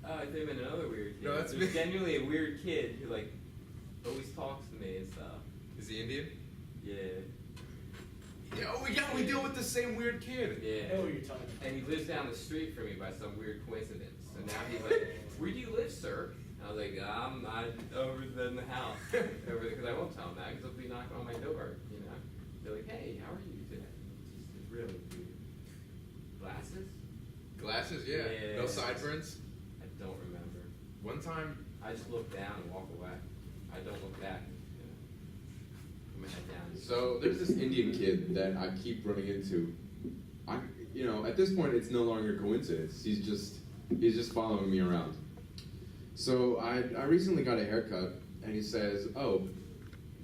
I think I'm another weird kid. No, that's There's me. genuinely a weird kid who like always talks to me and stuff. Is he Indian? Yeah. Yeah, we deal with the same weird kid. Yeah. I know what you're talking about. And he lives down the street from me by some weird coincidence. So now he's like, "Where do you live, sir?" And I was like, "I'm not over in the house." Because I won't tell him that because he'll be knocking on my door, you know. They're like, "Hey, how are you today?" It's really weird. Glasses? Glasses, yeah. No sideburns. I don't remember. One time, I just look down and walk away. I don't look back. You know. Put my head down. So there's this Indian kid that I keep running into. At this point, it's no longer a coincidence. He's just following me around. So I recently got a haircut, and he says, "Oh,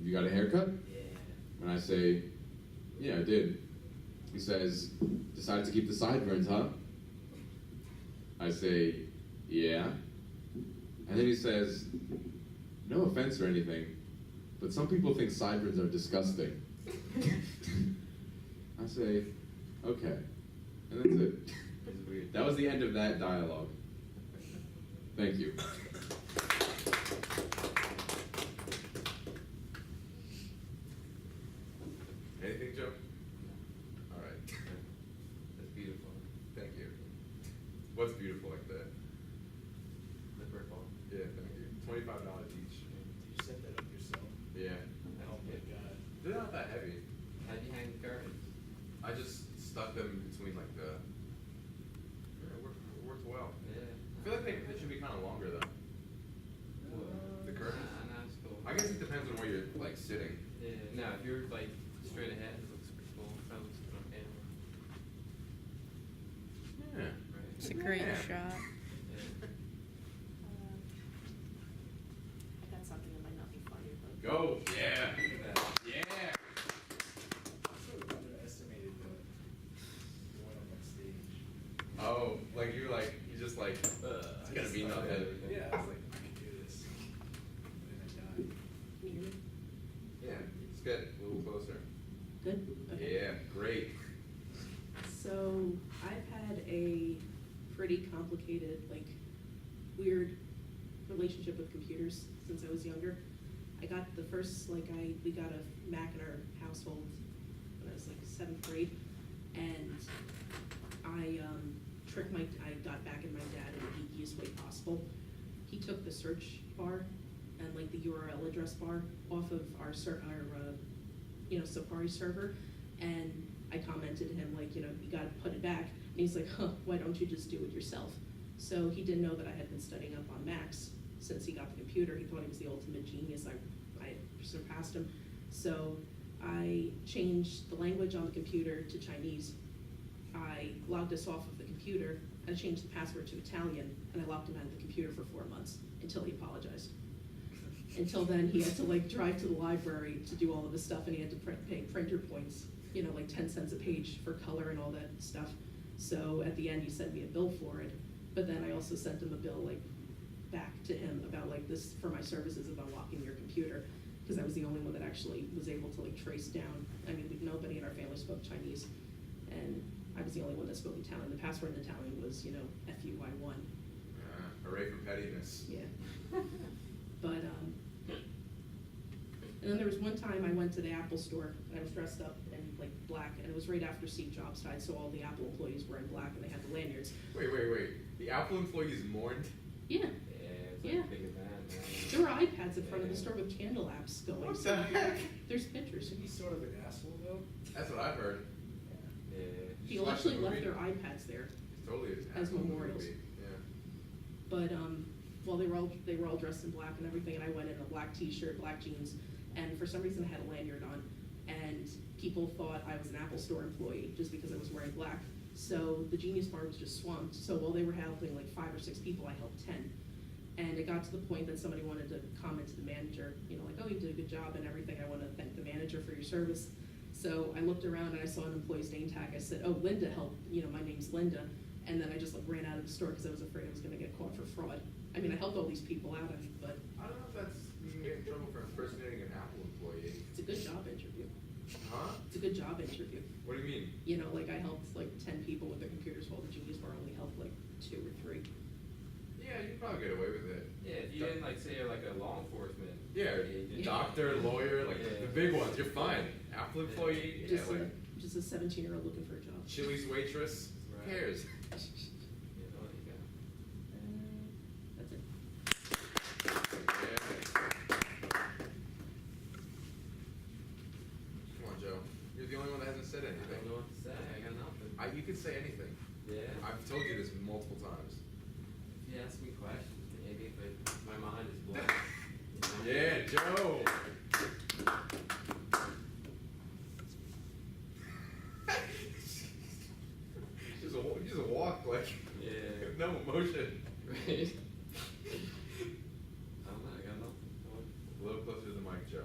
you got a haircut?" Yeah. And I say, "Yeah, I did." He says, "Decided to keep the sideburns, huh?" I say, "Yeah." And then he says, "No offense or anything, but some people think sideburns are disgusting." I say, "Okay." And that's it. It's weird. That was the end of that dialogue. Thank you. anything, Joe? All right. That's beautiful. Thank you. What's beautiful like that? The purple. Yeah, thank you. $25 each. Did you set that up yourself? Yeah. Oh my god. They're not that heavy. How'd you hang the curtains? I just stuck them between like the. Yeah, it worked well. Yeah. I feel like they should be kind of longer though. The curtains? Nah, it's cool. I guess it depends on where you're like sitting. Yeah, no, if you're like straight ahead, it looks pretty cool. That looks good on camera. Yeah. Right. It's a great Yeah. shot. Yeah. I got something that might not be funny, but. Go. Yeah. Look at that. Yeah. I sort of underestimated the one on stage. Oh, like you just like it's gonna be nothing. Yeah, I was like, I can do this. And then I died. Can you hear me? Yeah. It's good. A little closer. Good? Okay. Yeah. Great. So, I've had a pretty complicated, like, weird relationship with computers since I was younger. I got the first, we got a Mac in our household when I was like 7th grade, and I got back at my dad in the geekiest way possible. He took the search bar and like the URL address bar off of our Safari server, and I commented to him like, you gotta put it back. And he's like, huh, why don't you just do it yourself? So he didn't know that I had been studying up on Macs since he got the computer. He thought he was the ultimate genius. I surpassed him. So I changed the language on the computer to Chinese. I logged us off of the computer. I changed the password to Italian, and I locked him out of the computer for 4 months until he apologized. Until then, he had to like drive to the library to do all of this stuff, and he had to pay printer points, like 10 cents a page for color and all that stuff. So at the end, he sent me a bill for it. But then I also sent him a bill like back to him about like this for my services of unlocking your computer, because I was the only one that actually was able to like trace down. I mean, nobody in our family spoke Chinese, and I was the only one that spoke Italian. The password in Italian was, FUY1. Hooray for pettiness. Yeah. But, and then there was one time I went to the Apple store, and I was dressed up in like black, and it was right after Steve Jobs died, so all the Apple employees were in black, and they had the lanyards. Wait. The Apple employees mourned? Yeah. Yeah, it's like Yeah. a big event. There were iPads in front of the store with candle apps going. What the heck? There's pictures. Isn't he sort of an asshole though? That's what I've heard. Yeah. He Just watch actually the left movie. their iPads there. It's totally an As asshole memorials. movie. Yeah. But well, they were all dressed in black and everything, and I went in a black T-shirt, black jeans, and for some reason I had a lanyard on, and people thought I was an Apple Store employee just because I was wearing black. So the Genius Bar was just swamped. So while they were helping like 5 or 6 people, I helped 10. And it got to the point that somebody wanted to comment to the manager, like, oh, you did a good job and everything. I want to thank the manager for your service. So I looked around and I saw an employee's name tag. I said, oh, Linda helped. My name's Linda. And then I just like ran out of the store because I was afraid I was going to get caught for fraud. I mean, I helped all these people out, but I don't know if that's you can get in trouble for impersonating an Apple employee. it's a good job interview. Huh? It's a good job interview. What do you mean? Like I helped like 10 people with their computers while the Genius Bar only helped like 2 or 3. Yeah, you probably get away with it. Yeah, if you didn't like say you're like a law enforcement. Yeah, agent. doctor, lawyer, like Yeah. the big ones, you're fine. Apple employee, yeah, Just like a 17-year-old looking for a job. Chili's waitress, Right. who cares? Yeah, well, there you go. That's it. Yeah. Come on, Joe. You're the only one that hasn't said I don't anything. know what to say. I got nothing. You can say anything. Yeah. I've told you this multiple times. If you ask me questions, maybe, but my mind is blank. You know? Yeah, Joe. just walk like Yeah. no emotion. Right. I don't know. I got nothing. A little closer to the mic, Joe.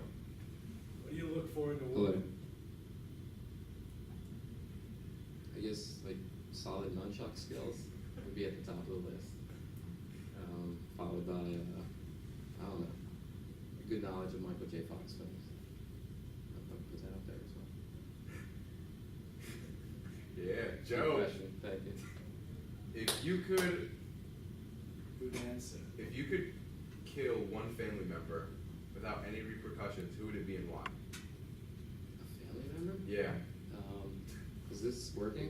What do you look for in a Hello. woman? I guess like solid nunchuck skills would be at the top of the list. Followed by I don't know, a good knowledge of Michael J. Fox films. I'll put that out there as well. Yeah, Good Joe. question. Thank you. If you could, Good answer. if you could kill one family member without any repercussions, who would it be and why? A family member? Yeah. Is this working?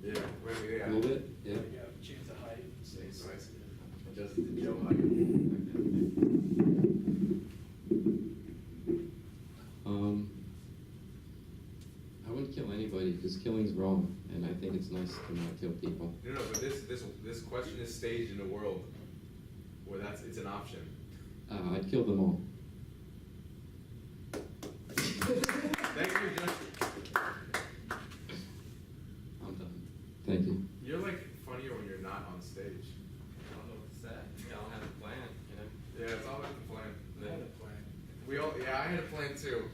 Yeah. Wait, yeah. A little bit. Yeah. You have a chance to hide and say Nice. sensitive. Just the Joe Height. I wouldn't kill anybody because killing's wrong, and I think it's nice to not kill people. No, but this question is staged in a world where it's an option. I'd kill them all. Thank you, Justin. I'm done. Thank you. You're like funnier when you're not on stage. I don't know what to say. I don't have a plan. You know. Yeah, it's all about the plan. I had a plan. I had a plan too.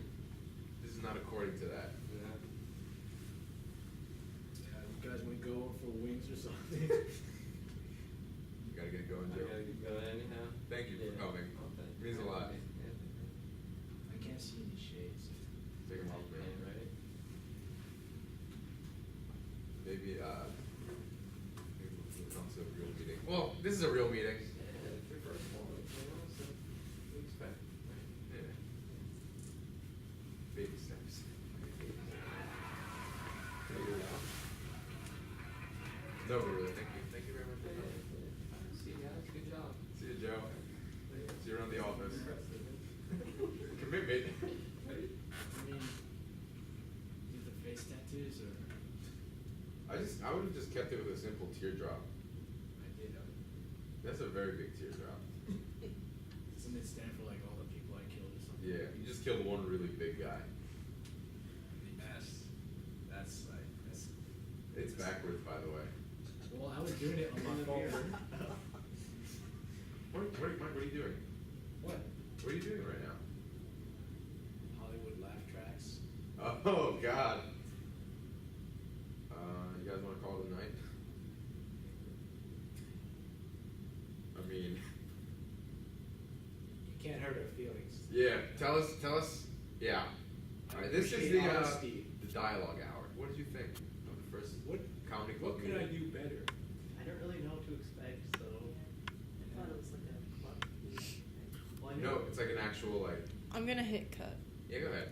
This is not according to that. Yeah. Yeah, you guys want to go for wings or something? You gotta get going, I Joe. gotta go anyhow. Thank you for Yeah. coming. Oh, thank you. Means a lot. Yeah. I can't see any shades. Take them off, Yeah, man. right. Maybe we'll come to a real meeting. Well, this is a real meeting. Yeah, it's your first one. You know, so we expect. Yeah. Baby steps. Figure it out. No, but really, thank you. Thank you very much for coming. See you guys. Good job. See you, Joe. See you around the office. Impressive. Commitment. I mean, do the face tattoos or? I would have just kept it with a simple teardrop. I did. That's a very big teardrop. Doesn't it stand for like all the people I killed or something? Yeah, you just killed one really big guy. That's It's backwards, by the way. Well, I was doing it on my phone. Mike, what are you doing? What? What are you doing right now? Hollywood laugh tracks. Oh, God. You guys want to call it a night? I mean, You can't hurt our feelings. yeah. Tell us. Yeah. All right. This is Appreciate the honesty. dialogue hour. What did you think of the first What comedy club What could I meeting? do better? I don't really know what to expect, so I thought it was like a club. Well, I No, it's like an actual like. I'm gonna hit cut. Yeah, go ahead.